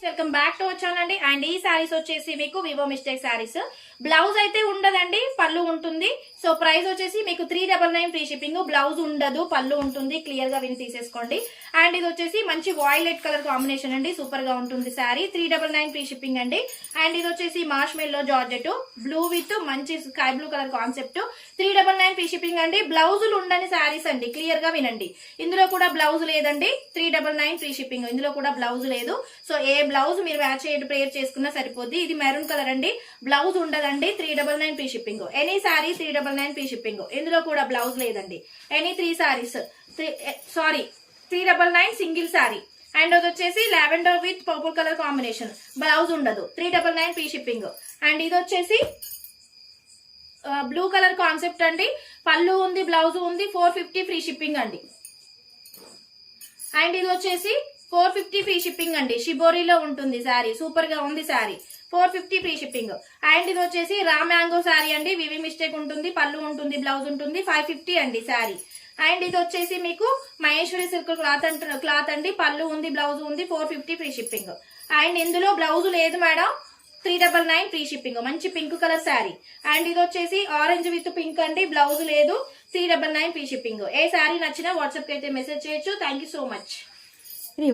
Welcome back to our channel అండి. And ఈ సారీస్ వచ్చేసి మీకు వివో మిస్టేక్ సారీస్. బ్లౌజ్ అయితే ఉండదండి, పళ్ళు ఉంటుంది. సో ప్రైస్ వచ్చేసి మీకు 399 ఫ్రీ షిప్పింగ్. బ్లౌజ్ ఉండదు, పళ్ళు ఉంటుంది. క్లియర్ గా విని తీసేసుకోండి. అండ్ ఇది వచ్చేసి మంచి వాయిలెట్ కలర్ కాంబినేషన్ అండి, సూపర్ గా ఉంటుంది సారీ. 399 ఫ్రీ షిప్పింగ్ అండి. అండ్ ఇది వచ్చేసి మార్ష్ మెల్లో జార్జెట్ బ్లూ విత్ మంచి sky blue colour concept. 399 free shipping అండి. బ్లౌజులు ఉండని సారీస్ అండి, క్లియర్ గా వినండి. ఇందులో కూడా బ్లౌజ్ లేదండి. 399 ఫ్రీ షిప్పింగ్. ఇందులో కూడా బ్లౌజ్ లేదు. సో ఏ బ్లౌజ్ మీరు మ్యాచ్ ప్రేయర్ చేసుకున్నా సరిపోద్ది. ఇది మెరూన్ కలర్ అండి, బ్లౌజ్ ఉండదండి. 399 free shipping. Any sorry 399 free shipping. ఇందులో కూడా బ్లౌజ్ లేదండి. Any 3 saris 399 single sorry. And అది వచ్చేసి lavender with purple colour combination, blouse ఉండదు. 399 ఫ్రీ షిప్పింగ్. అండ్ ఇది వచ్చేసి బ్లూ కలర్ కాన్సెప్ట్ అండి, పళ్ళు ఉంది, బ్లౌజ్ ఉంది. 450 ఫ్రీ షిప్పింగ్ అండి. అండ్ ఇది వచ్చేసి 450 ఫ్రీ షిప్పింగ్ అండి. షిబోరిలో ఉంటుంది సారీ, సూపర్ గా ఉంది సారీ. 450 free shipping. అండ్ ఇది వచ్చేసి రా మ్యాంగో సారీ అండి, వివి మిస్టేక్ ఉంటుంది, పళ్ళు ఉంటుంది, బ్లౌజ్ ఉంటుంది. 550 అండి సారీ. అండ్ ఇది వచ్చేసి మీకు మహేశ్వరి సిల్క్ క్లాత్ అండి, పళ్ళు ఉంది, బ్లౌజ్ ఉంది. 450 ఫ్రీ షిప్పింగ్. అండ్ ఇందులో బ్లౌజ్ లేదు మేడం. 399 free shipping. మంచి పింక్ కలర్ శారీ. అండ్ ఇది వచ్చేసి ఆరెంజ్ విత్ పింక్ అండి, బ్లౌజ్ లేదు. 399 ఫ్రీ షిప్పింగ్. ఏ శారీ నచ్చినా వాట్సాప్ కి అయితే మెసేజ్ చేయొచ్చు. Thank you so much.